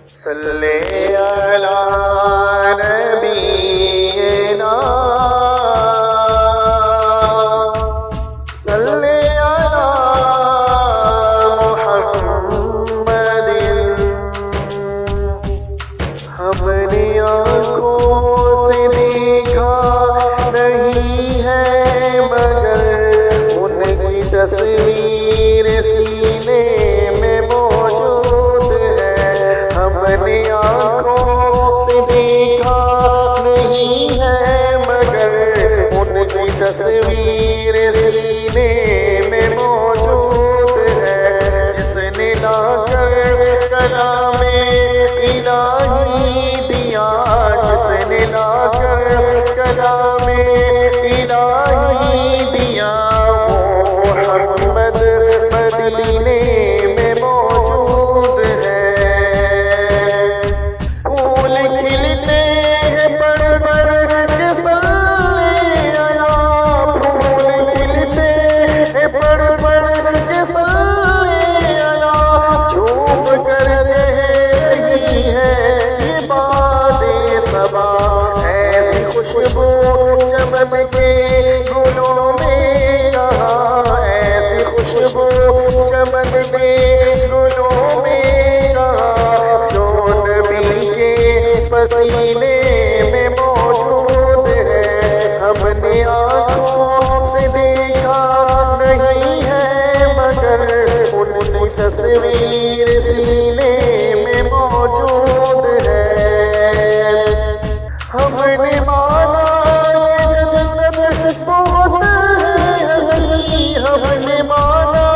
صلی علی نبینا صلی علی محمد ہم نے آنکھوں سے دیکھا نہیں ہے مگر ان کی تصویر سینے میں موجود ہے ہم نے آنکھوں سے دیکھا نہیں ہے مگر ان کی تصویر سینے میں موجود ہے جس نے لا کر کلام الہی دیا جس نے لا کر کلام الہی دیا وہ محمد مدینے میں موجود ہے پھول کھلتے ہیں پڑھ پڑھ کے صلی علی پھول کھلتے ہیں پڑھ پڑھ کے صلی علی جھوم کرتے رہی ہے یہ باد صبا ایسی خوشبو چمن کے گلوں میں کہاں ایسی خوشبو چمن کے گلوں میں کہاں جو نبی کے پسینے میں موجود ہے ہم نے آنکھوں سے دیکھا نہیں ہے مگر ان کی تصویر سینے میں موجود ہے ہم نے مانا کہ جنت بہت ہے ہنسی ہم نے مانا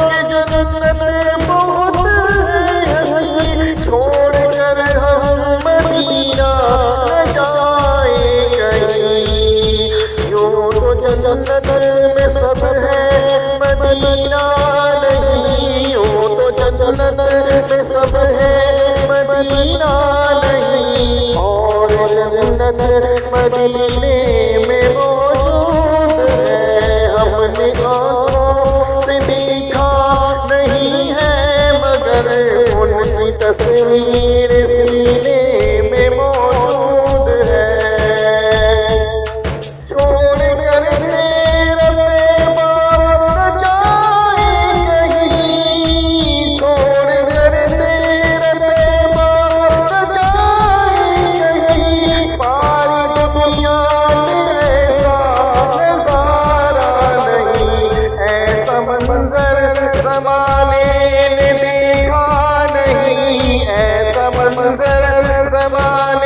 کہ جنت بہت ہے ہنسی چھوڑ کر ہم مدینہ نہ جائیں کہیں یوں تو جنت میں سب ہے مدینہ نہیں یوں تو جنت میں سب ہے مدینہ نہیں اور جنت مدینے میں موجود ہے ہم نے آنکھوں سے دیکھا نہیں ہے مگر ان کی تصویر سینے میں موجود ہے چھوڑ کر تیرا پیما نہ جائے کہیں چھوڑ کر تیرا پیما نہ جائے کہیں ساری دنیا میں ایسا نظارہ نہیں ایسا منظر زمانے نے دیکھا نہیں ایسا منظر زمانے